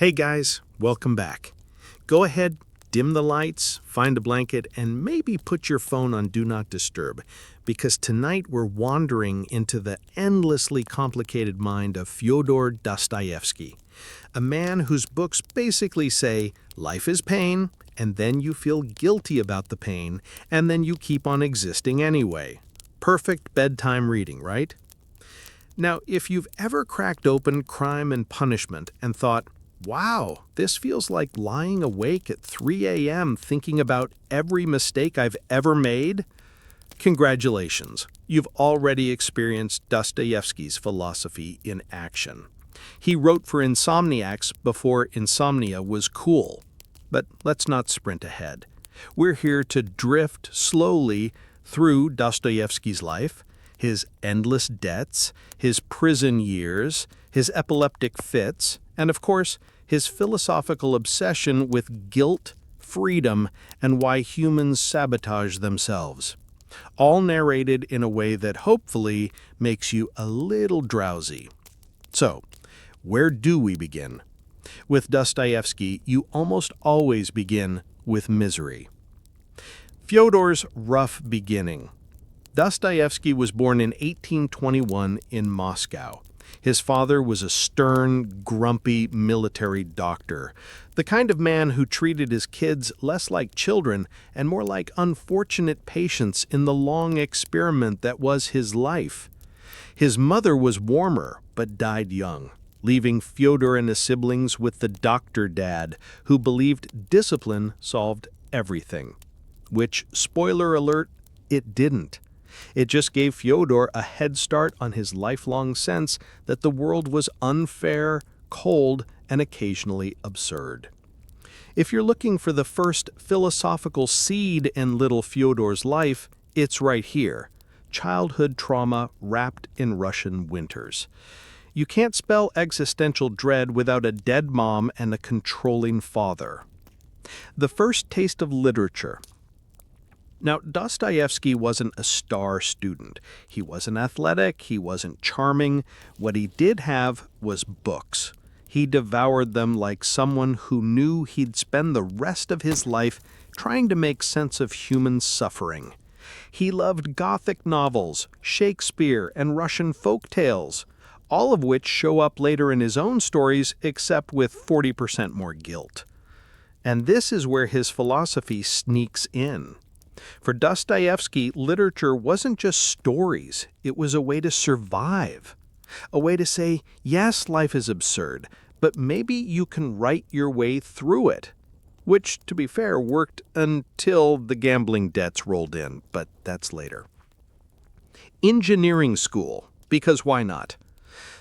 Hey guys, welcome back. Go ahead, dim the lights, find a blanket, and maybe put your phone on Do Not Disturb, because tonight we're wandering into the endlessly complicated mind of Fyodor Dostoevsky, a man whose books basically say life is pain, and then you feel guilty about the pain, and then you keep on existing anyway. Perfect bedtime reading, right? Now, if you've ever cracked open Crime and Punishment and thought, wow, this feels like lying awake at 3 a.m. thinking about every mistake I've ever made, congratulations, you've already experienced Dostoevsky's philosophy in action. He wrote for insomniacs before insomnia was cool. But let's not sprint ahead. We're here to drift slowly through Dostoevsky's life, his endless debts, his prison years, his epileptic fits, and of course, his philosophical obsession with guilt, freedom, and why humans sabotage themselves. All narrated in a way that hopefully makes you a little drowsy. So, where do we begin? With Dostoevsky, you almost always begin with misery. Fyodor's rough beginning. Dostoevsky was born in 1821 in Moscow. His father was a stern, grumpy military doctor, the kind of man who treated his kids less like children and more like unfortunate patients in the long experiment that was his life. His mother was warmer, but died young, leaving Fyodor and his siblings with the doctor dad, who believed discipline solved everything. Which, spoiler alert, it didn't. It just gave Fyodor a head start on his lifelong sense that the world was unfair, cold, and occasionally absurd. If you're looking for the first philosophical seed in little Fyodor's life, it's right here. Childhood trauma wrapped in Russian winters. You can't spell existential dread without a dead mom and a controlling father. The first taste of literature. Now, Dostoevsky wasn't a star student. He wasn't athletic, he wasn't charming. What he did have was books. He devoured them like someone who knew he'd spend the rest of his life trying to make sense of human suffering. He loved Gothic novels, Shakespeare, and Russian folk tales, all of which show up later in his own stories, except with 40% more guilt. And this is where his philosophy sneaks in. For Dostoevsky, literature wasn't just stories, it was a way to survive. A way to say, yes, life is absurd, but maybe you can write your way through it. Which, to be fair, worked until the gambling debts rolled in, but that's later. Engineering school, because why not?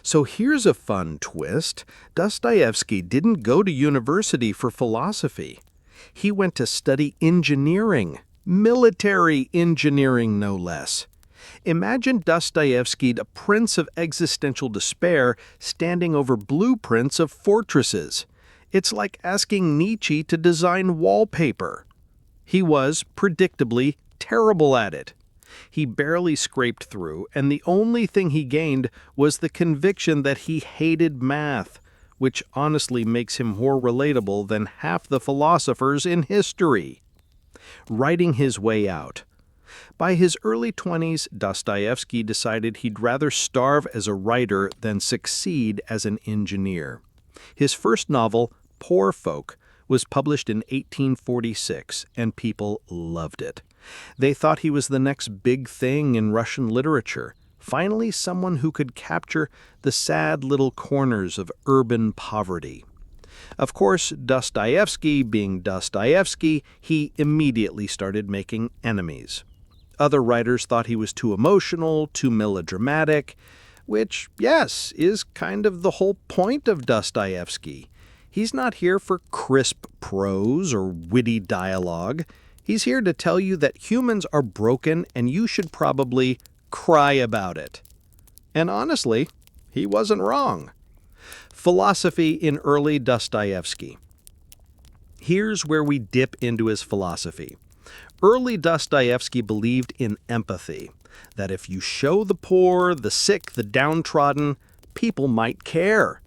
So here's a fun twist. Dostoevsky didn't go to university for philosophy. He went to study engineering, military engineering no less. Imagine Dostoevsky, a prince of existential despair, standing over blueprints of fortresses. It's like asking Nietzsche to design wallpaper. He was, predictably, terrible at it. He barely scraped through, and the only thing he gained was the conviction that he hated math, which honestly makes him more relatable than half the philosophers in history. Writing his way out. By his early 20s, Dostoevsky decided he'd rather starve as a writer than succeed as an engineer. His first novel, Poor Folk, was published in 1846, and people loved it. They thought he was the next big thing in Russian literature, finally someone who could capture the sad little corners of urban poverty. Of course, Dostoevsky being Dostoevsky, he immediately started making enemies. Other writers thought he was too emotional, too melodramatic, which, yes, is kind of the whole point of Dostoevsky. He's not here for crisp prose or witty dialogue. He's here to tell you that humans are broken and you should probably cry about it. And honestly, he wasn't wrong. Philosophy in early Dostoevsky. Here's where we dip into his philosophy. Early Dostoevsky believed in empathy, that if you show the poor, the sick, the downtrodden, people might care.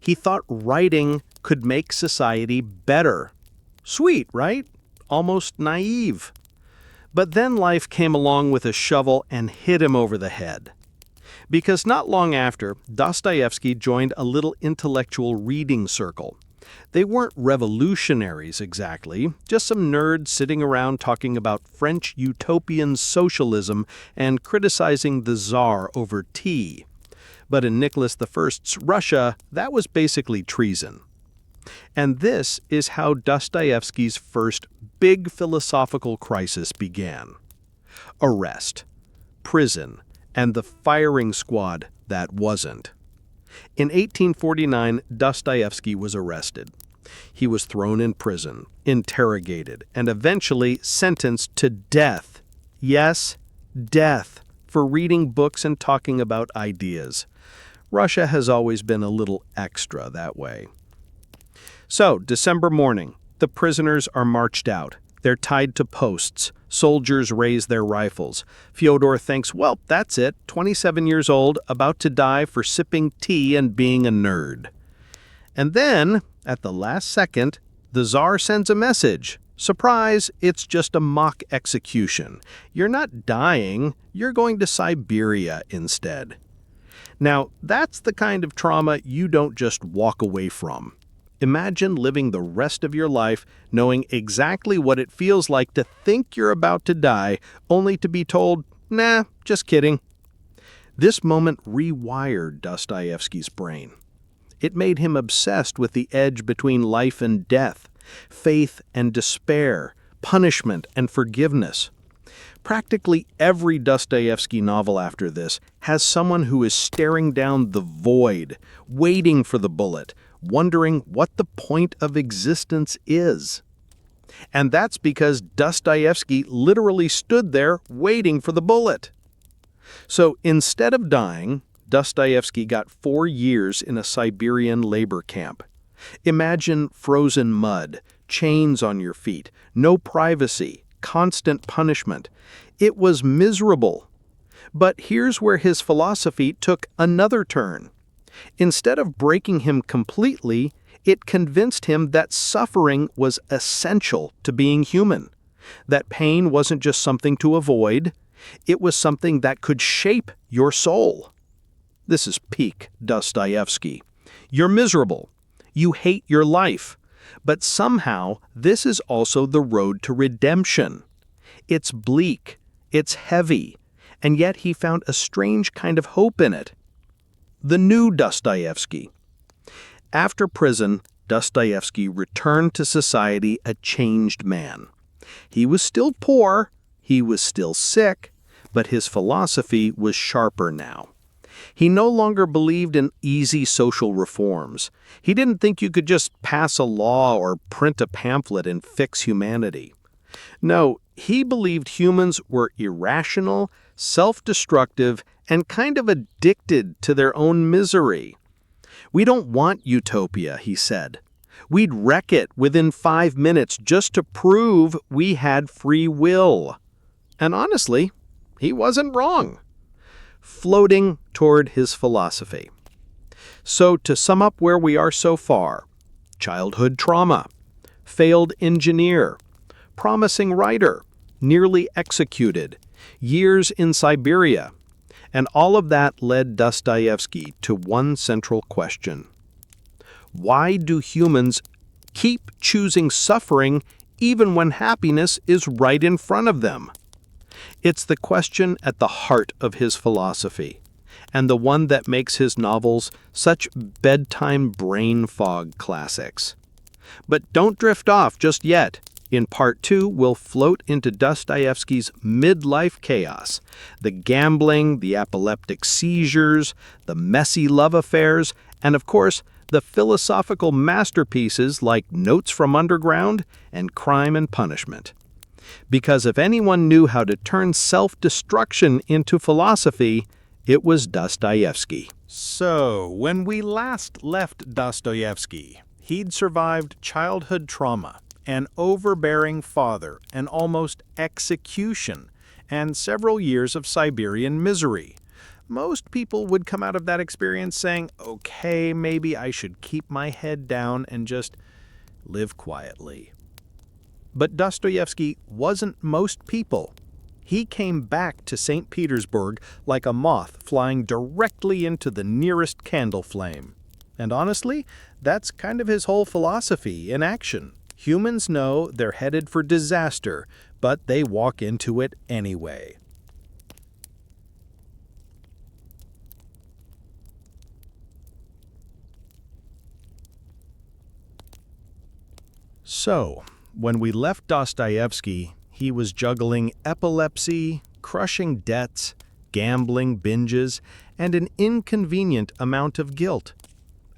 He thought writing could make society better. Sweet, right? Almost naive. But then life came along with a shovel and hit him over the head. Because not long after, Dostoevsky joined a little intellectual reading circle. They weren't revolutionaries exactly, just some nerds sitting around talking about French utopian socialism and criticizing the Tsar over tea. But in Nicholas I's Russia, that was basically treason. And this is how Dostoevsky's first big philosophical crisis began. Arrest, prison, and the firing squad that wasn't. In 1849, Dostoevsky was arrested. He was thrown in prison, interrogated, and eventually sentenced to death. Yes, death, for reading books and talking about ideas. Russia has always been a little extra that way. So, December morning, the prisoners are marched out. They're tied to posts. Soldiers raise their rifles. Fyodor thinks, well, that's it, 27 years old, about to die for sipping tea and being a nerd. And then, at the last second, the Tsar sends a message. Surprise, it's just a mock execution. You're not dying, you're going to Siberia instead. Now, that's the kind of trauma you don't just walk away from. Imagine living the rest of your life knowing exactly what it feels like to think you're about to die, only to be told, nah, just kidding. This moment rewired Dostoevsky's brain. It made him obsessed with the edge between life and death, faith and despair, punishment and forgiveness. Practically every Dostoevsky novel after this has someone who is staring down the void, waiting for the bullet, wondering what the point of existence is. And that's because Dostoevsky literally stood there waiting for the bullet. So instead of dying, Dostoevsky got 4 years in a Siberian labor camp. Imagine frozen mud, chains on your feet, no privacy, constant punishment. It was miserable. But here's where his philosophy took another turn. Instead of breaking him completely, it convinced him that suffering was essential to being human, that pain wasn't just something to avoid, it was something that could shape your soul. This is peak Dostoevsky. You're miserable. You hate your life. But somehow, this is also the road to redemption. It's bleak, it's heavy, and yet he found a strange kind of hope in it. The new Dostoevsky. After prison, Dostoevsky returned to society a changed man. He was still poor, he was still sick, but his philosophy was sharper now. He no longer believed in easy social reforms. He didn't think you could just pass a law or print a pamphlet and fix humanity. No, he believed humans were irrational, self-destructive, and kind of addicted to their own misery. We don't want utopia, he said. We'd wreck it within 5 minutes just to prove we had free will. And honestly, he wasn't wrong. Floating toward his philosophy. So to sum up where we are so far, childhood trauma, failed engineer, promising writer, nearly executed, years in Siberia, and all of that led Dostoevsky to one central question. Why do humans keep choosing suffering even when happiness is right in front of them? It's the question at the heart of his philosophy, and the one that makes his novels such bedtime brain fog classics. But don't drift off just yet. In Part 2, we'll float into Dostoevsky's midlife chaos, the gambling, the epileptic seizures, the messy love affairs, and of course, the philosophical masterpieces like Notes from Underground and Crime and Punishment. Because if anyone knew how to turn self-destruction into philosophy, it was Dostoevsky. So, when we last left Dostoevsky, he'd survived childhood trauma, an overbearing father, an almost execution, and several years of Siberian misery. most people would come out of that experience saying, okay, maybe I should keep my head down and just live quietly. But Dostoevsky wasn't most people. He came back to St. Petersburg like a moth flying directly into the nearest candle flame. And honestly, that's kind of his whole philosophy in action. Humans know they're headed for disaster, but they walk into it anyway. So, when we left Dostoevsky, he was juggling epilepsy, crushing debts, gambling binges, and an inconvenient amount of guilt.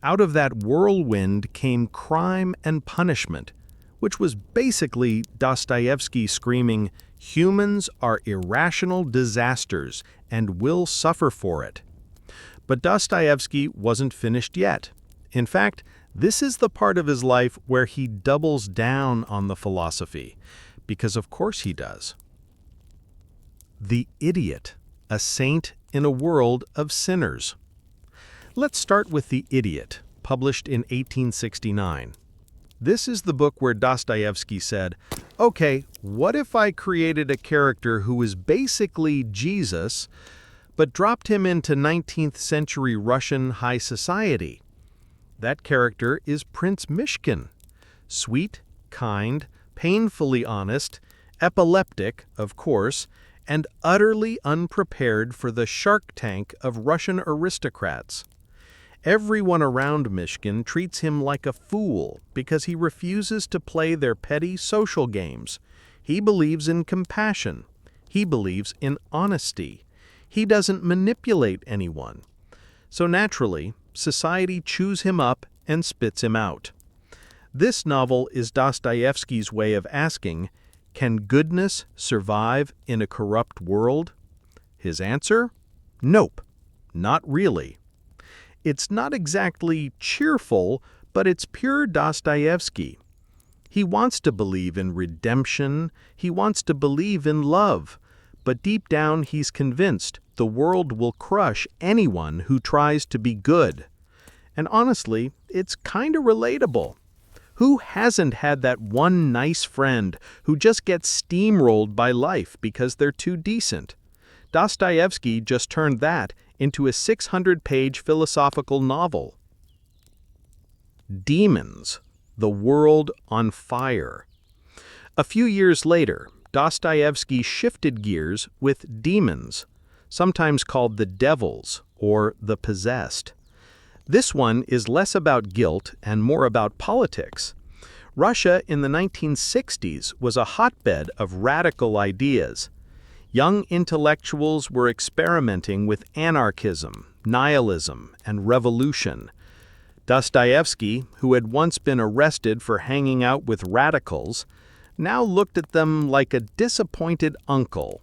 Out of that whirlwind came Crime and Punishment, which was basically Dostoevsky screaming, "Humans are irrational disasters and will suffer for it." But Dostoevsky wasn't finished yet. In fact, this is the part of his life where he doubles down on the philosophy, because of course he does. The Idiot, a saint in a world of sinners. Let's start with The Idiot, published in 1869. This is the book where Dostoevsky said, okay, what if I created a character who is basically Jesus, but dropped him into 19th century Russian high society? That character is Prince Myshkin. Sweet, kind, painfully honest, epileptic, of course, and utterly unprepared for the Shark Tank of Russian aristocrats. Everyone around Myshkin treats him like a fool because he refuses to play their petty social games. He believes in compassion. He believes in honesty. He doesn't manipulate anyone. So naturally, society chews him up and spits him out. This novel is Dostoevsky's way of asking, can goodness survive in a corrupt world? His answer? Nope, not really. It's not exactly cheerful, but it's pure Dostoevsky. He wants to believe in redemption, he wants to believe in love, but deep down he's convinced the world will crush anyone who tries to be good. And honestly, it's kind of relatable. Who hasn't had that one nice friend who just gets steamrolled by life because they're too decent? Dostoevsky just turned that into a 600-page philosophical novel. Demons, the world on fire. A few years later, Dostoevsky shifted gears with Demons, sometimes called the devils or the possessed. This one is less about guilt and more about politics. Russia in the 1960s was a hotbed of radical ideas. Young intellectuals were experimenting with anarchism, nihilism, and revolution. Dostoevsky, who had once been arrested for hanging out with radicals, now looked at them like a disappointed uncle.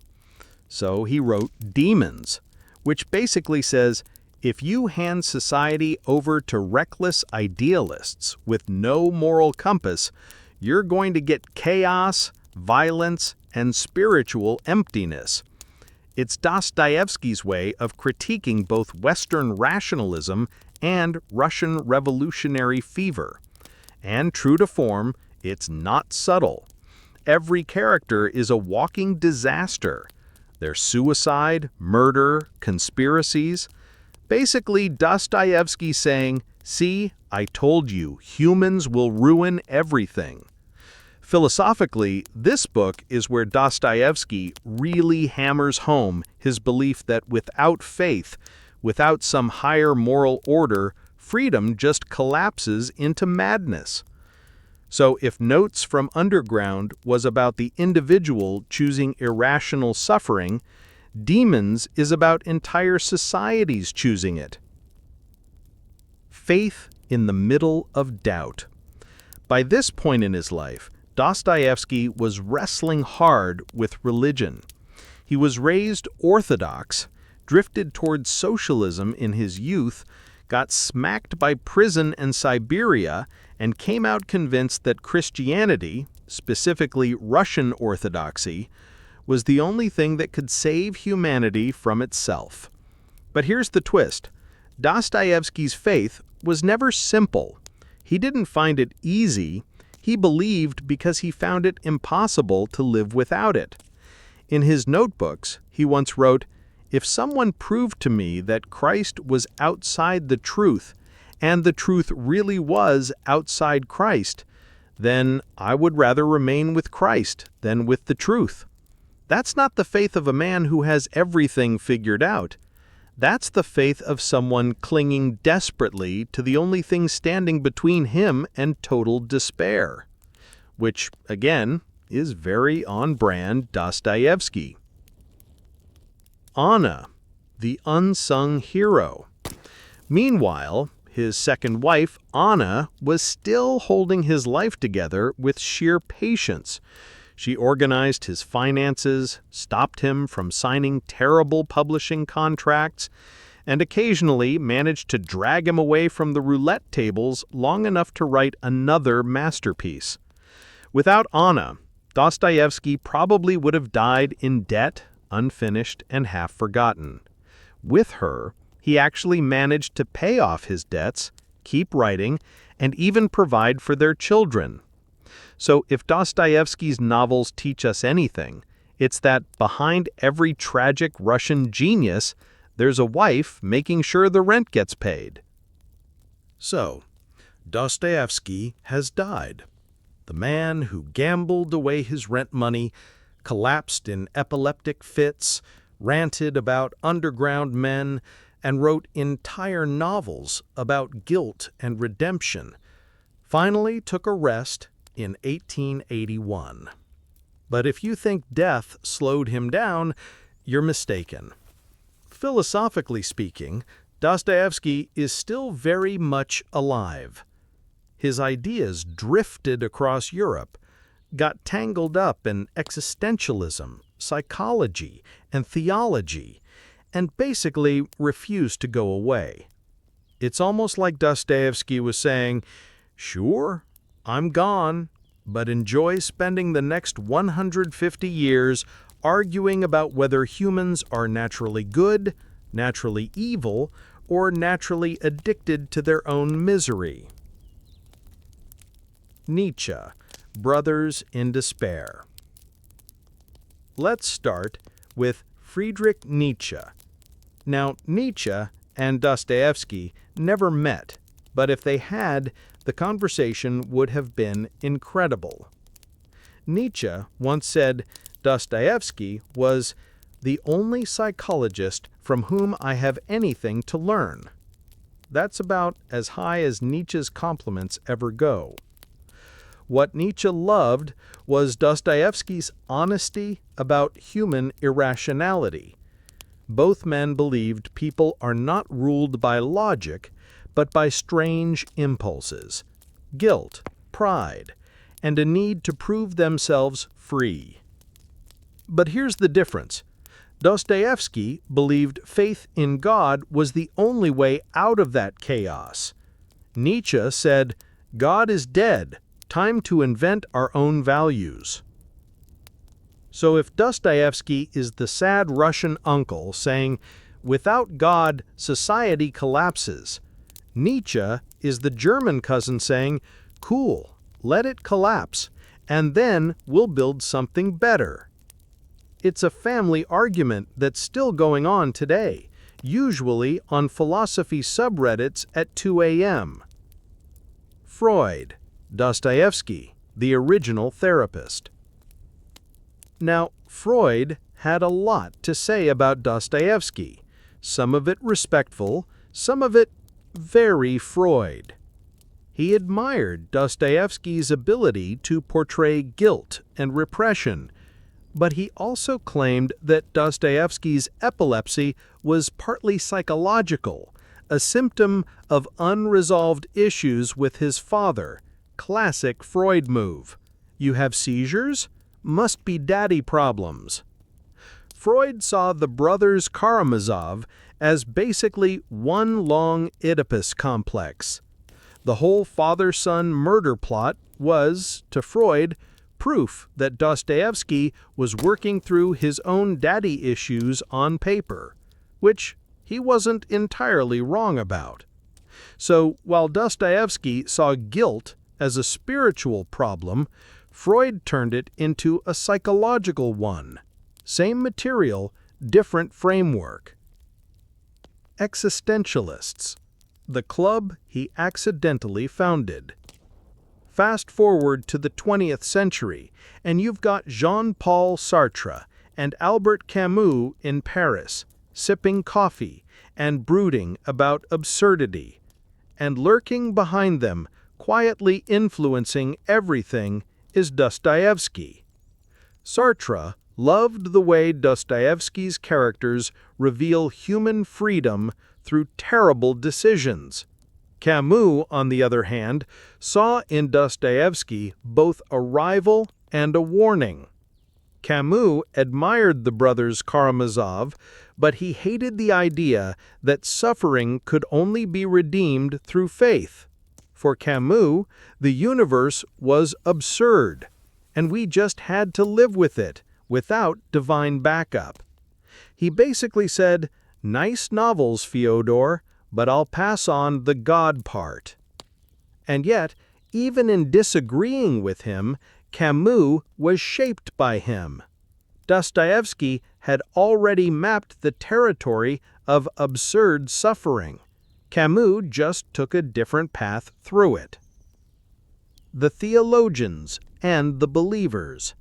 So he wrote Demons, which basically says, if you hand society over to reckless idealists with no moral compass, you're going to get chaos, violence, and spiritual emptiness. It's Dostoevsky's way of critiquing both Western rationalism and Russian revolutionary fever. And true to form, it's not subtle. Every character is a walking disaster. There's suicide, murder, conspiracies. Basically, Dostoevsky saying, see, I told you, humans will ruin everything. Philosophically, this book is where Dostoevsky really hammers home his belief that without faith, without some higher moral order, freedom just collapses into madness. So if Notes from Underground was about the individual choosing irrational suffering, Demons is about entire societies choosing it. Faith in the middle of doubt. By this point in his life, Dostoevsky was wrestling hard with religion. He was raised Orthodox, drifted towards socialism in his youth, got smacked by prison and Siberia, and came out convinced that Christianity, specifically Russian Orthodoxy, was the only thing that could save humanity from itself. But here's the twist. Dostoevsky's faith was never simple. He didn't find it easy. He believed because he found it impossible to live without it. In his notebooks, he once wrote, "If someone proved to me that Christ was outside the truth, and the truth really was outside Christ, then I would rather remain with Christ than with the truth." That's not the faith of a man who has everything figured out. That's the faith of someone clinging desperately to the only thing standing between him and total despair. Which, again, is very on-brand Dostoevsky. Anna, the unsung hero. Meanwhile, his second wife, Anna, was still holding his life together with sheer patience. She organized his finances, stopped him from signing terrible publishing contracts, and occasionally managed to drag him away from the roulette tables long enough to write another masterpiece. Without Anna, Dostoevsky probably would have died in debt, unfinished, and half forgotten. With her, he actually managed to pay off his debts, keep writing, and even provide for their children. So if Dostoevsky's novels teach us anything, it's that behind every tragic Russian genius, there's a wife making sure the rent gets paid. So, Dostoevsky has died. The man who gambled away his rent money, collapsed in epileptic fits, ranted about underground men, and wrote entire novels about guilt and redemption, finally took a rest in 1881. But if you think death slowed him down, you're mistaken. Philosophically speaking, Dostoevsky is still very much alive. His ideas drifted across Europe, got tangled up in existentialism, psychology, and theology, and basically refused to go away. It's almost like Dostoevsky was saying, "Sure, I'm gone, but enjoy spending the next 150 years arguing about whether humans are naturally good, naturally evil, or naturally addicted to their own misery." Nietzsche, Brothers in Despair. Let's start with Friedrich Nietzsche. Now, Nietzsche and Dostoevsky never met, but if they had, the conversation would have been incredible. Nietzsche once said Dostoevsky was the only psychologist from whom I have anything to learn. That's about as high as Nietzsche's compliments ever go. What Nietzsche loved was Dostoevsky's honesty about human irrationality. Both men believed people are not ruled by logic, but by strange impulses, guilt, pride, and a need to prove themselves free. But here's the difference. Dostoevsky believed faith in God was the only way out of that chaos. Nietzsche said, "God is dead. Time to invent our own values." So if Dostoevsky is the sad Russian uncle saying, "Without God, society collapses," Nietzsche is the German cousin saying, "Cool, let it collapse, and then we'll build something better." It's a family argument that's still going on today, usually on philosophy subreddits at 2 a.m. Freud, Dostoevsky, the original therapist. Now, Freud had a lot to say about Dostoevsky, some of it respectful, some of it very Freud. He admired Dostoevsky's ability to portray guilt and repression, but he also claimed that Dostoevsky's epilepsy was partly psychological, a symptom of unresolved issues with his father. Classic Freud move. You have seizures? Must be daddy problems. Freud saw the Brothers Karamazov as basically one long Oedipus complex. The whole father-son murder plot was, to Freud, proof that Dostoevsky was working through his own daddy issues on paper, which he wasn't entirely wrong about. So, while Dostoevsky saw guilt as a spiritual problem, Freud turned it into a psychological one. Same material, different framework. Existentialists, the club he accidentally founded. Fast forward to the 20th century, and you've got Jean-Paul Sartre and Albert Camus in Paris, sipping coffee and brooding about absurdity. And lurking behind them, quietly influencing everything, is Dostoevsky. Sartre loved the way Dostoevsky's characters reveal human freedom through terrible decisions. Camus, on the other hand, saw in Dostoevsky both a rival and a warning. Camus admired the brothers Karamazov, but he hated the idea that suffering could only be redeemed through faith. For Camus, the universe was absurd, and we just had to live with it, without divine backup. He basically said, "Nice novels, Fyodor, but I'll pass on the God part." And yet, even in disagreeing with him, Camus was shaped by him. Dostoevsky had already mapped the territory of absurd suffering. Camus just took a different path through it. The theologians and the believers.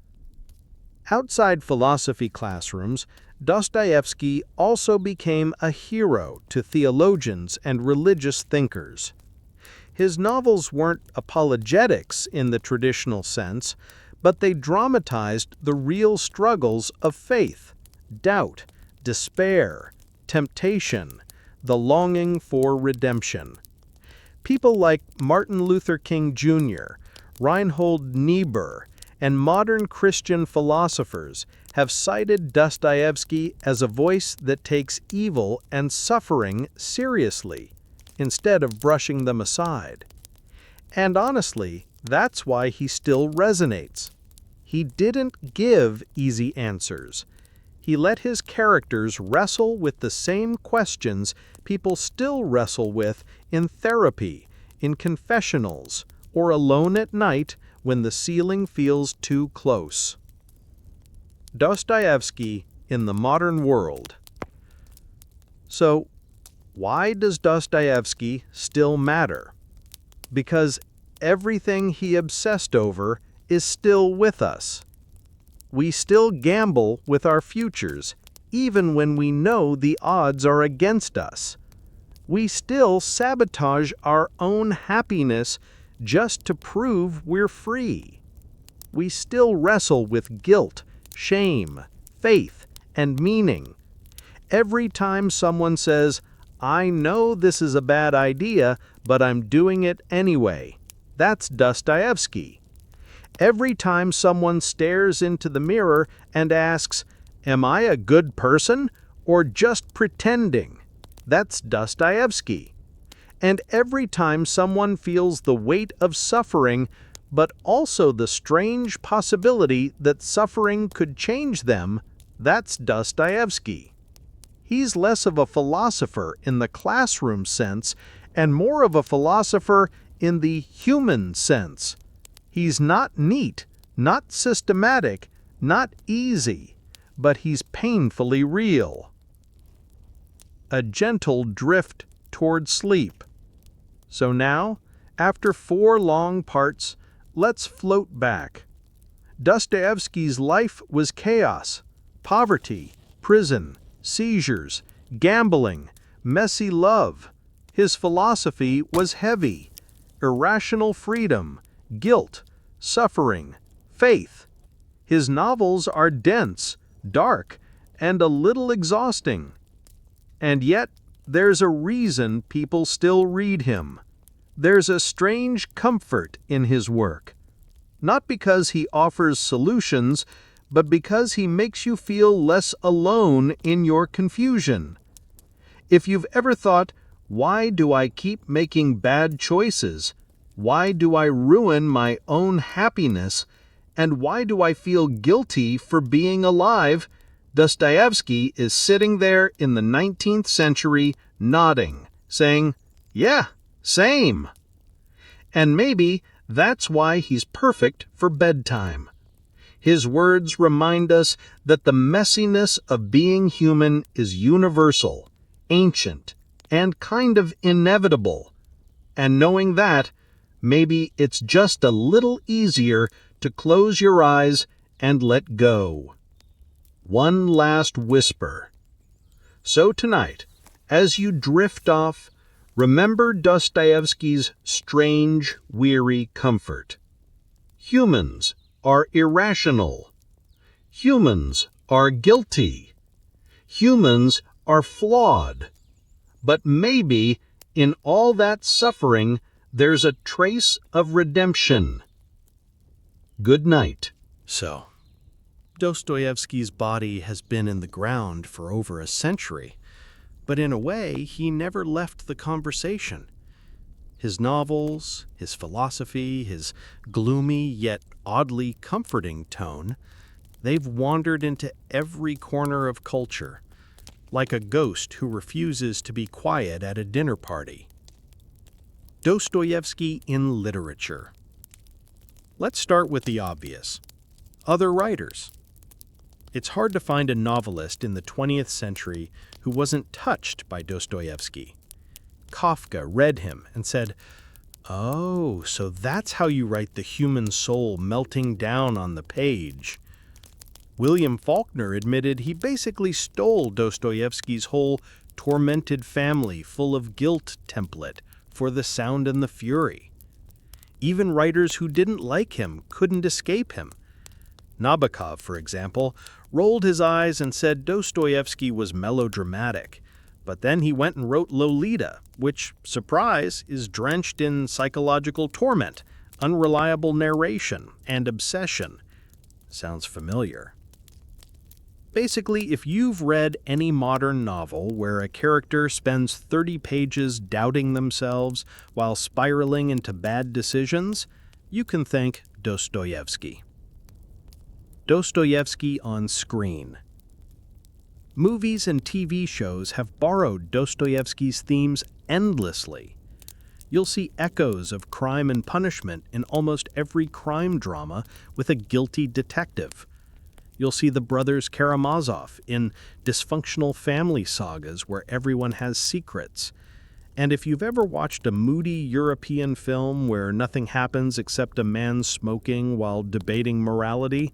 Outside philosophy classrooms, Dostoevsky also became a hero to theologians and religious thinkers. His novels weren't apologetics in the traditional sense, but they dramatized the real struggles of faith, doubt, despair, temptation, the longing for redemption. People like Martin Luther King Jr., Reinhold Niebuhr, and modern Christian philosophers have cited Dostoevsky as a voice that takes evil and suffering seriously, instead of brushing them aside. And honestly, that's why he still resonates. He didn't give easy answers. He let his characters wrestle with the same questions people still wrestle with in therapy, in confessionals, or alone at night when the ceiling feels too close. Dostoevsky in the modern world. So, why does Dostoevsky still matter? Because everything he obsessed over is still with us. We still gamble with our futures, even when we know the odds are against us. We still sabotage our own happiness just to prove we're free. We still wrestle with guilt, shame, faith, and meaning. Every time someone says, "I know this is a bad idea, but I'm doing it anyway," that's Dostoevsky. Every time someone stares into the mirror and asks, "Am I a good person or just pretending?" that's Dostoevsky. And every time someone feels the weight of suffering, but also the strange possibility that suffering could change them, that's Dostoevsky. He's less of a philosopher in the classroom sense and more of a philosopher in the human sense. He's not neat, not systematic, not easy, but he's painfully real. A gentle drift toward sleep. So now, after 4 long parts, let's float back. Dostoevsky's life was chaos, poverty, prison, seizures, gambling, messy love. His philosophy was heavy, irrational freedom, guilt, suffering, faith. His novels are dense, dark, and a little exhausting. And yet, there's a reason people still read him. There's a strange comfort in his work. Not because he offers solutions, but because he makes you feel less alone in your confusion. If you've ever thought, "Why do I keep making bad choices? Why do I ruin my own happiness? And why do I feel guilty for being alive?" Dostoevsky is sitting there in the 19th century nodding, saying, "Yeah, same." And maybe that's why he's perfect for bedtime. His words remind us that the messiness of being human is universal, ancient, and kind of inevitable. And knowing that, maybe it's just a little easier to close your eyes and let go. One last whisper. So tonight, as you drift off, remember Dostoevsky's strange, weary comfort. Humans are irrational. Humans are guilty. Humans are flawed. But maybe in all that suffering, there's a trace of redemption. Good night. So, Dostoevsky's body has been in the ground for over a century, but in a way, he never left the conversation. His novels, his philosophy, his gloomy yet oddly comforting tone, they've wandered into every corner of culture, like a ghost who refuses to be quiet at a dinner party. Dostoevsky in literature. Let's start with the obvious. Other writers. It's hard to find a novelist in the 20th century who wasn't touched by Dostoevsky. Kafka read him and said, "Oh, so that's how you write the human soul melting down on the page." William Faulkner admitted he basically stole Dostoevsky's whole tormented family full of guilt template for The Sound and the Fury. Even writers who didn't like him couldn't escape him. Nabokov, for example, rolled his eyes and said Dostoevsky was melodramatic, but then he went and wrote Lolita, which, surprise, is drenched in psychological torment, unreliable narration, and obsession. Sounds familiar. Basically, if you've read any modern novel where a character spends 30 pages doubting themselves while spiraling into bad decisions, you can thank Dostoevsky. Dostoevsky on screen. Movies and TV shows have borrowed Dostoevsky's themes endlessly. You'll see echoes of Crime and Punishment in almost every crime drama with a guilty detective. You'll see the Brothers Karamazov in dysfunctional family sagas where everyone has secrets. And if you've ever watched a moody European film where nothing happens except a man smoking while debating morality,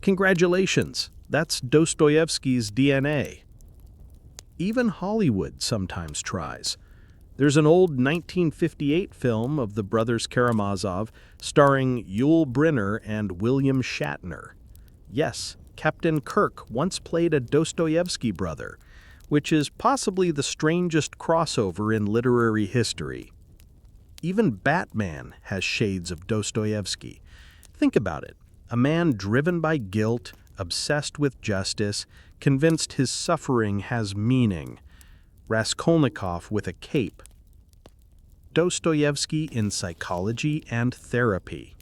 congratulations, that's Dostoevsky's DNA. Even Hollywood sometimes tries. There's an old 1958 film of the Brothers Karamazov starring Yul Brynner and William Shatner. Yes, Captain Kirk once played a Dostoevsky brother, which is possibly the strangest crossover in literary history. Even Batman has shades of Dostoevsky. Think about it. A man driven by guilt, obsessed with justice, convinced his suffering has meaning. Raskolnikov with a cape. Dostoevsky in psychology and therapy.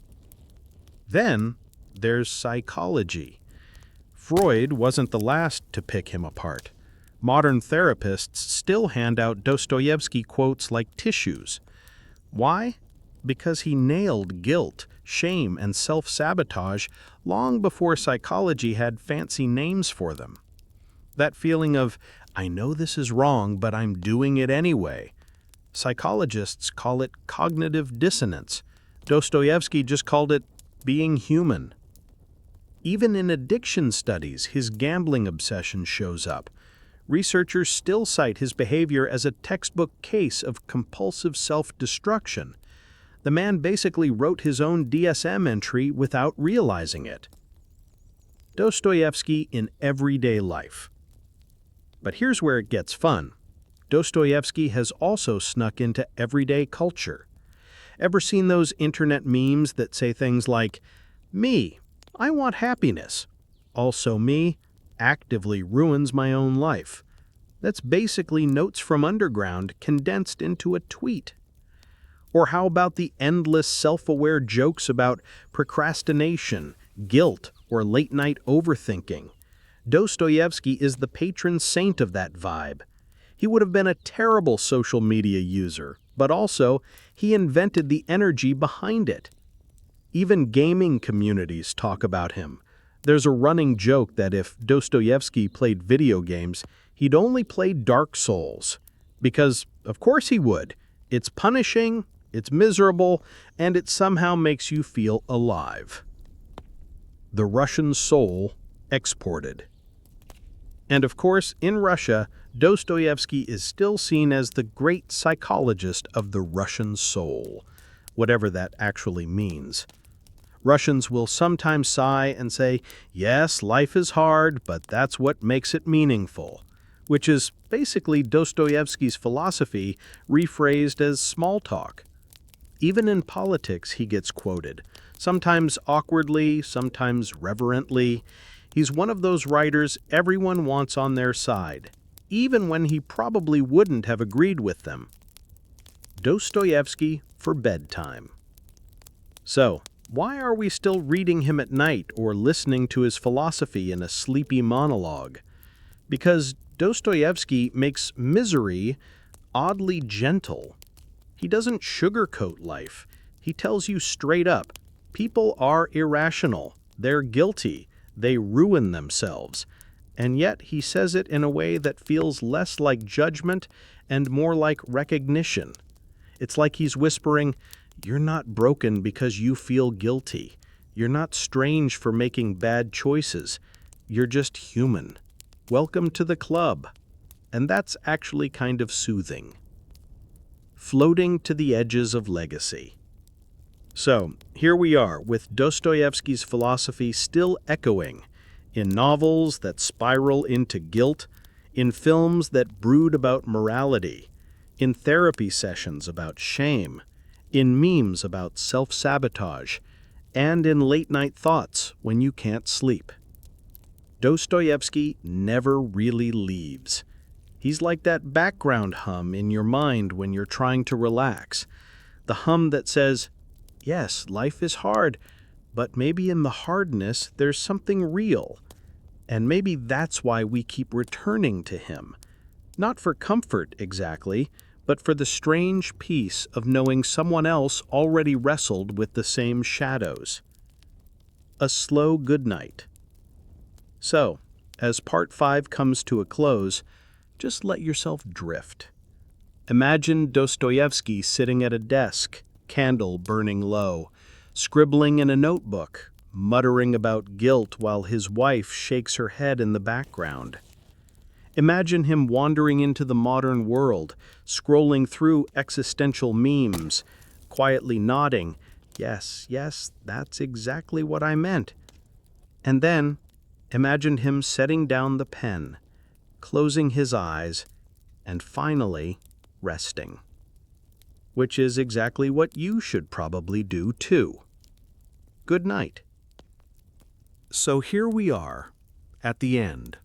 Then there's psychology. Freud wasn't the last to pick him apart. Modern therapists still hand out Dostoevsky quotes like tissues. Why? Because he nailed guilt, shame, and self-sabotage long before psychology had fancy names for them. That feeling of, I know this is wrong, but I'm doing it anyway. Psychologists call it cognitive dissonance. Dostoevsky just called it being human. Even in addiction studies, his gambling obsession shows up. Researchers still cite his behavior as a textbook case of compulsive self-destruction. The man basically wrote his own DSM entry without realizing it. Dostoevsky in everyday life. But here's where it gets fun. Dostoevsky has also snuck into everyday culture. Ever seen those internet memes that say things like, "Me, I want happiness. Also me, actively ruins my own life." That's basically Notes from Underground condensed into a tweet. Or how about the endless self-aware jokes about procrastination, guilt, or late-night overthinking? Dostoevsky is the patron saint of that vibe. He would have been a terrible social media user, but also he invented the energy behind it. Even gaming communities talk about him. There's a running joke that if Dostoevsky played video games, he'd only play Dark Souls. Because, of course he would. It's punishing, it's miserable, and it somehow makes you feel alive. The Russian soul exported. And of course, in Russia, Dostoevsky is still seen as the great psychologist of the Russian soul, whatever that actually means. Russians will sometimes sigh and say, yes, life is hard, but that's what makes it meaningful, which is basically Dostoevsky's philosophy rephrased as small talk. Even in politics, he gets quoted, sometimes awkwardly, sometimes reverently. He's one of those writers everyone wants on their side, even when he probably wouldn't have agreed with them. Dostoevsky for bedtime. So, why are we still reading him at night or listening to his philosophy in a sleepy monologue? Because Dostoevsky makes misery oddly gentle. He doesn't sugarcoat life. He tells you straight up, people are irrational, they're guilty, they ruin themselves. And yet he says it in a way that feels less like judgment and more like recognition. It's like he's whispering, you're not broken because you feel guilty. You're not strange for making bad choices. You're just human. Welcome to the club. And that's actually kind of soothing. Floating to the edges of legacy. So, here we are with Dostoevsky's philosophy still echoing in novels that spiral into guilt, in films that brood about morality, in therapy sessions about shame, in memes about self-sabotage, and in late-night thoughts when you can't sleep. Dostoevsky never really leaves. He's like that background hum in your mind when you're trying to relax. The hum that says, yes, life is hard, but maybe in the hardness there's something real. And maybe that's why we keep returning to him. Not for comfort exactly, but for the strange peace of knowing someone else already wrestled with the same shadows. A slow goodnight. So, as part 5 comes to a close, just let yourself drift. Imagine Dostoevsky sitting at a desk, candle burning low, scribbling in a notebook, muttering about guilt while his wife shakes her head in the background. Imagine him wandering into the modern world, scrolling through existential memes, quietly nodding, yes, that's exactly what I meant. And then, imagine him setting down the pen, closing his eyes, and finally resting. Which is exactly what you should probably do too. Good night. So here we are, at the end.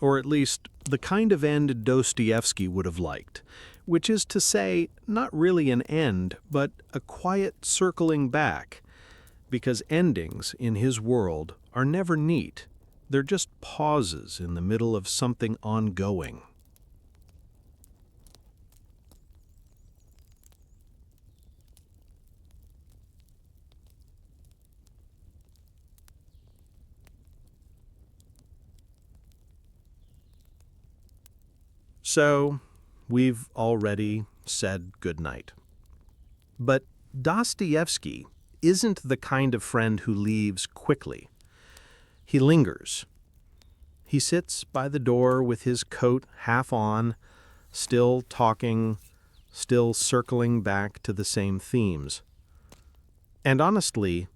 Or at least the kind of end Dostoevsky would have liked, which is to say, not really an end, but a quiet circling back, because endings in his world are never neat. They're just pauses in the middle of something ongoing. So, we've already said goodnight. But Dostoevsky isn't the kind of friend who leaves quickly. He lingers. He sits by the door with his coat half on, still talking, still circling back to the same themes. And honestly,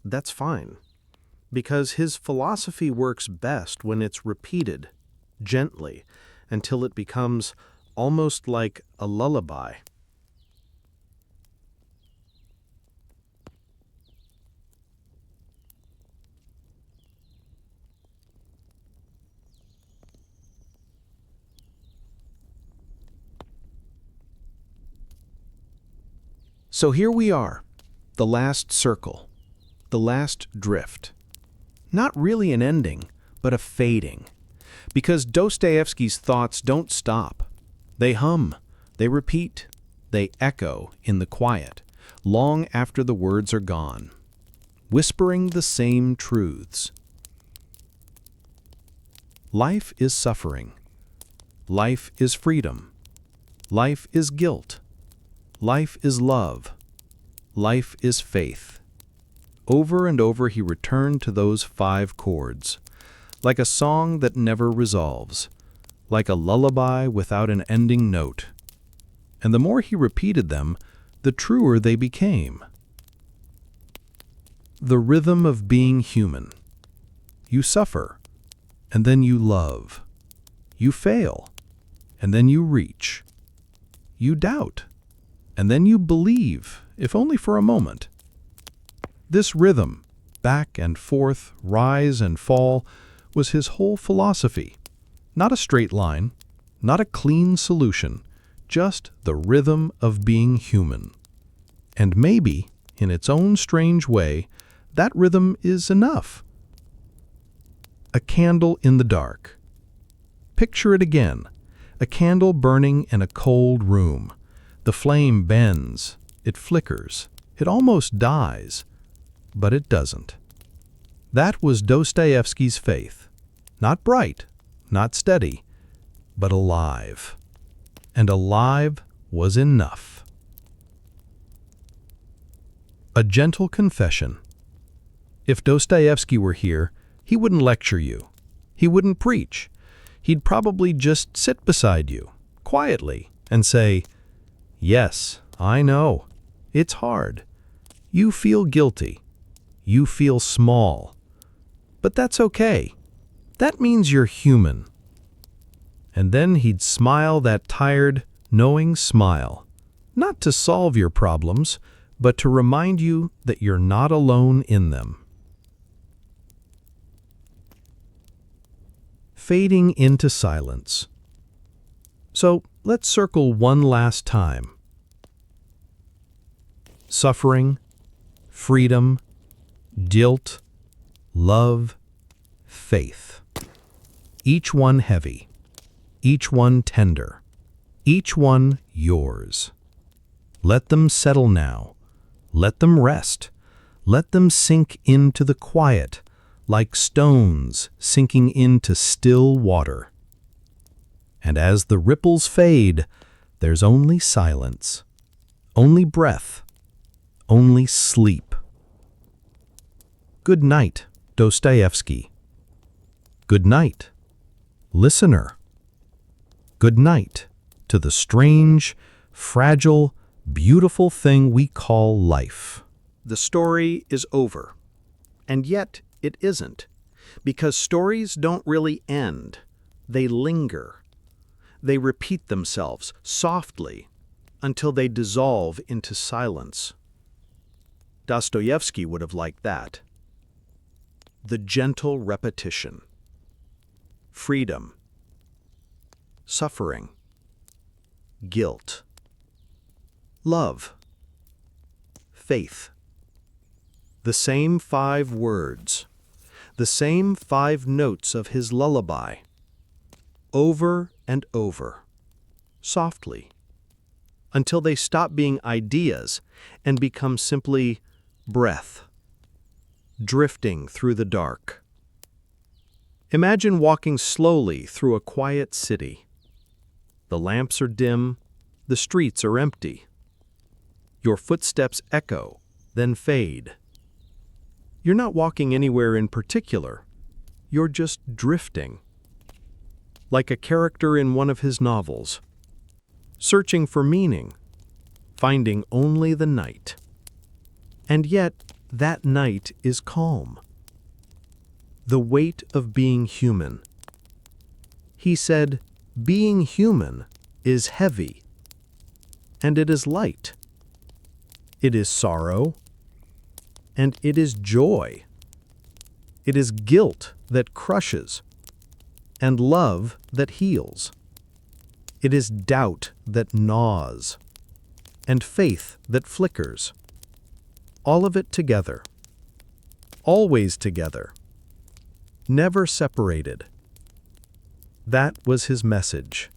that's fine, because his philosophy works best when it's repeated, gently, until it becomes almost like a lullaby. So here we are, the last circle, the last drift. Not really an ending, but a fading. Because Dostoevsky's thoughts don't stop. They hum, they repeat, they echo in the quiet, long after the words are gone, whispering the same truths. Life is suffering. Life is freedom. Life is guilt. Life is love. Life is faith. Over and over he returned to those 5 chords, like a song that never resolves, like a lullaby without an ending note. And the more he repeated them, the truer they became. The rhythm of being human. You suffer, and then you love. You fail, and then you reach. You doubt, and then you believe, if only for a moment. This rhythm, back and forth, rise and fall, was his whole philosophy. Not a straight line, not a clean solution, just the rhythm of being human. And maybe, in its own strange way, that rhythm is enough. A candle in the dark. Picture it again. A candle burning in a cold room. The flame bends, it flickers, it almost dies, but it doesn't. That was Dostoevsky's faith. Not bright, not steady, but alive. And alive was enough. A gentle confession. If Dostoevsky were here, he wouldn't lecture you. He wouldn't preach. He'd probably just sit beside you, quietly, and say, "Yes, I know. It's hard. You feel guilty. You feel small. But that's okay. That means you're human." And then he'd smile that tired, knowing smile, not to solve your problems, but to remind you that you're not alone in them. Fading into silence. So let's circle one last time. Suffering, freedom, guilt, love, faith. Each one heavy, each one tender, each one yours. Let them settle now. Let them rest. Let them sink into the quiet, like stones sinking into still water. And as the ripples fade, there's only silence, only breath, only sleep. Good night, Dostoevsky. Good night, listener. Good night to the strange, fragile, beautiful thing we call life. The story is over, and yet it isn't, because stories don't really end. They linger. They repeat themselves softly until they dissolve into silence. Dostoevsky would have liked that. The gentle repetition. Freedom. Suffering. Guilt. Love. Faith. The same 5 words. The same 5 notes of his lullaby. Over and over. Softly. Until they stop being ideas and become simply breath. Drifting through the dark. Imagine walking slowly through a quiet city. The lamps are dim, the streets are empty. Your footsteps echo, then fade. You're not walking anywhere in particular. You're just drifting. Like a character in one of his novels. Searching for meaning, finding only the night. And yet, that night is calm. The weight of being human. He said, being human is heavy, and it is light. It is sorrow, and it is joy. It is guilt that crushes, and love that heals. It is doubt that gnaws, and faith that flickers. All of it together. Always together. never separated. That was his message.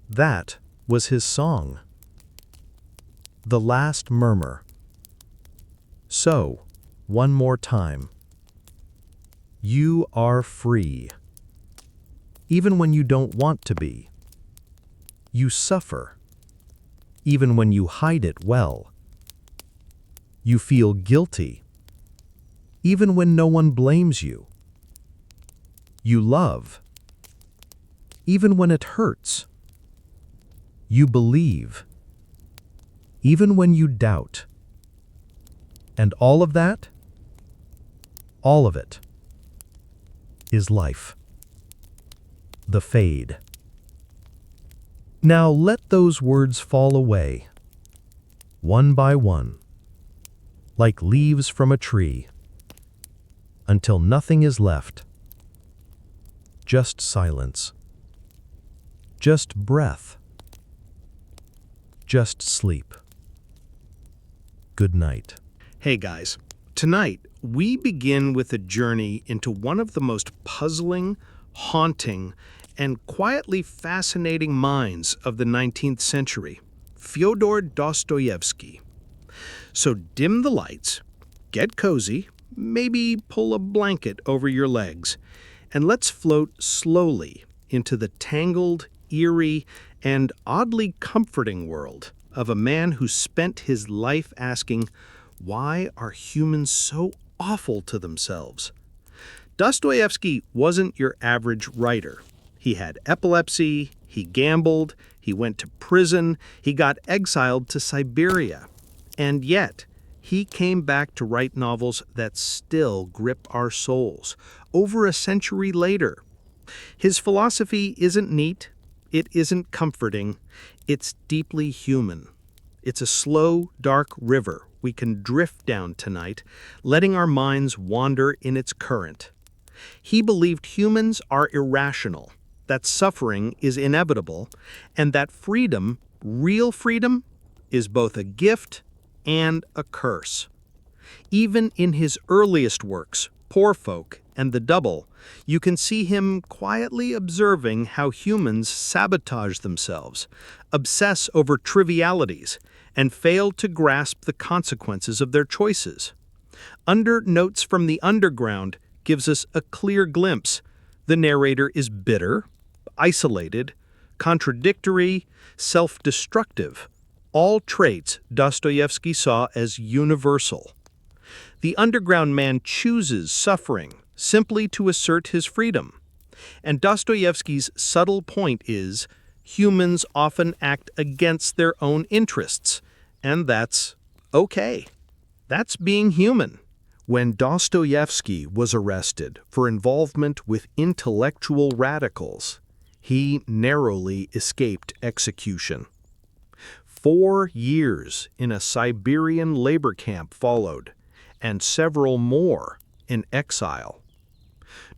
That was his song. The last murmur. So, one more time. You are free. Even when you don't want to be. You suffer. Even when you hide it well. You feel guilty. Even when no one blames you. You love. Even when it hurts. You believe. Even when you doubt. And all of that, all of it, is life. The fade. Now let those words fall away, one by one, like leaves from a tree, until nothing is left. Just silence. Just breath. Just sleep. Good night. Hey guys, tonight we begin with a journey into one of the most puzzling, haunting, and quietly fascinating minds of the 19th century, Fyodor Dostoevsky. So dim the lights, get cozy, maybe pull a blanket over your legs, and let's float slowly into the tangled, eerie, and oddly comforting world of a man who spent his life asking, why are humans so awful to themselves? Dostoevsky wasn't your average writer. He had epilepsy, he gambled, he went to prison, he got exiled to Siberia. And yet, he came back to write novels that still grip our souls, over a century later. His philosophy isn't neat, it isn't comforting, it's deeply human. It's a slow, dark river we can drift down tonight, letting our minds wander in its current. He believed humans are irrational, that suffering is inevitable, and that freedom, real freedom, is both a gift and a curse. Even in his earliest works, Poor Folk and The Double, you can see him quietly observing how humans sabotage themselves, obsess over trivialities, and fail to grasp the consequences of their choices. Under Notes from the Underground gives us a clear glimpse. The narrator is bitter, isolated, contradictory, self-destructive, all traits Dostoevsky saw as universal. The underground man chooses suffering simply to assert his freedom. And Dostoevsky's subtle point is, humans often act against their own interests, and that's okay. That's being human. When Dostoevsky was arrested for involvement with intellectual radicals, he narrowly escaped execution. 4 years in a Siberian labor camp followed, and several more in exile.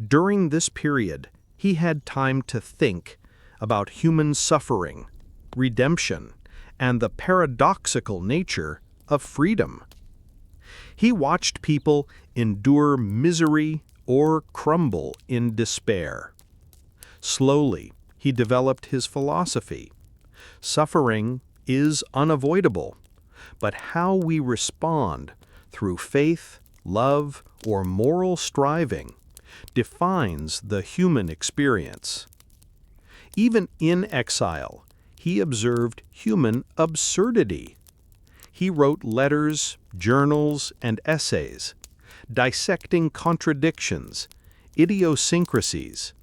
During this period, he had time to think about human suffering, redemption, and the paradoxical nature of freedom. He watched people endure misery or crumble in despair. Slowly, he developed his philosophy. Suffering is unavoidable, but how we respond through faith, love, or moral striving defines the human experience. Even in exile, he observed human absurdity. He wrote letters, journals, and essays, dissecting contradictions, idiosyncrasies,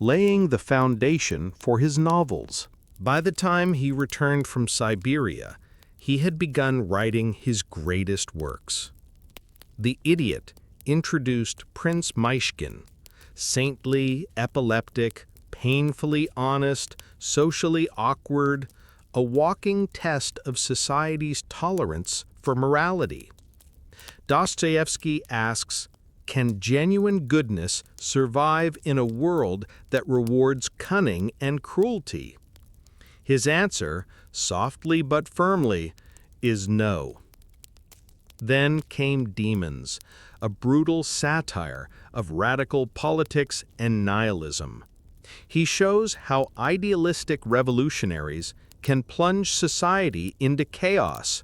laying the foundation for his novels. By the time he returned from Siberia, he had begun writing his greatest works. The Idiot introduced Prince Myshkin, saintly, epileptic, painfully honest, socially awkward, a walking test of society's tolerance for morality. Dostoevsky asks, can genuine goodness survive in a world that rewards cunning and cruelty? His answer, softly but firmly, is no. Then came Demons, a brutal satire of radical politics and nihilism. He shows how idealistic revolutionaries can plunge society into chaos.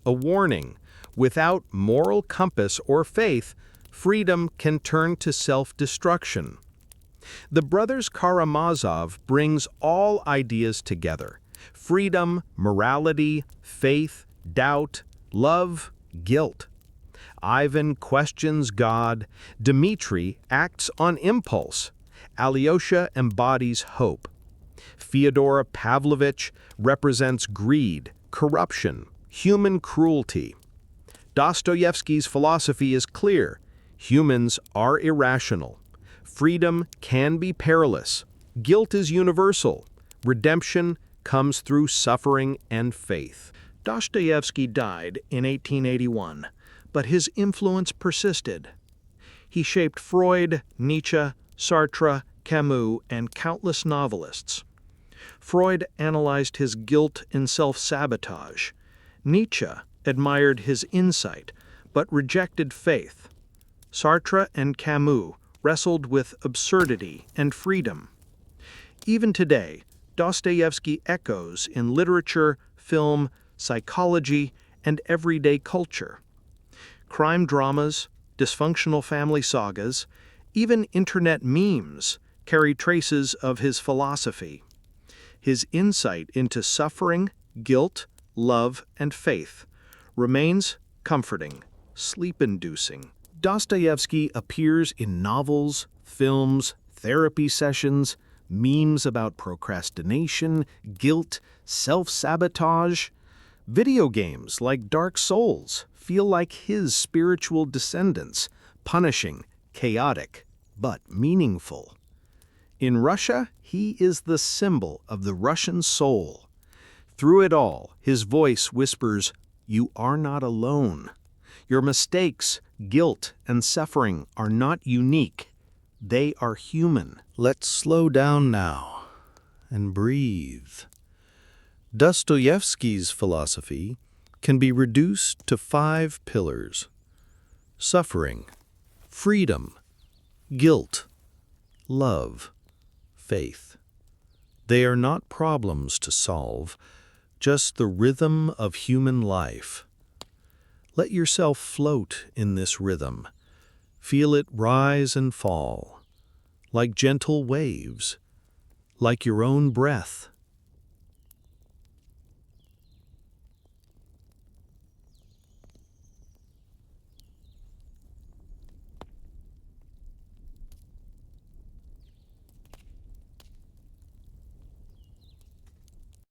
A warning: without moral compass or faith, freedom can turn to self-destruction. The Brothers Karamazov brings all ideas together: freedom, morality, faith, doubt, love, guilt. Ivan questions God, Dmitri acts on impulse, Alyosha embodies hope. Fyodor Pavlovich represents greed, corruption, human cruelty. Dostoevsky's philosophy is clear: humans are irrational. Freedom can be perilous. Guilt is universal. Redemption comes through suffering and faith. Dostoevsky died in 1881, but his influence persisted. He shaped Freud, Nietzsche, Sartre, Camus, and countless novelists. Freud analyzed his guilt and self-sabotage. Nietzsche admired his insight, but rejected faith. Sartre and Camus wrestled with absurdity and freedom. Even today, Dostoevsky echoes in literature, film, psychology, and everyday culture. Crime dramas, dysfunctional family sagas, even internet memes carry traces of his philosophy. His insight into suffering, guilt, love, and faith remains comforting, sleep-inducing. Dostoevsky appears in novels, films, therapy sessions, memes about procrastination, guilt, self-sabotage. Video games like Dark Souls feel like his spiritual descendants, punishing, chaotic, but meaningful. In Russia, he is the symbol of the Russian soul. Through it all, his voice whispers, "You are not alone. Your mistakes, guilt, and suffering are not unique. They are human." Let's slow down now and breathe. Dostoevsky's philosophy can be reduced to 5 pillars: suffering, freedom, guilt, love, faith. They are not problems to solve, just the rhythm of human life. Let yourself float in this rhythm. Feel it rise and fall, like gentle waves, like your own breath.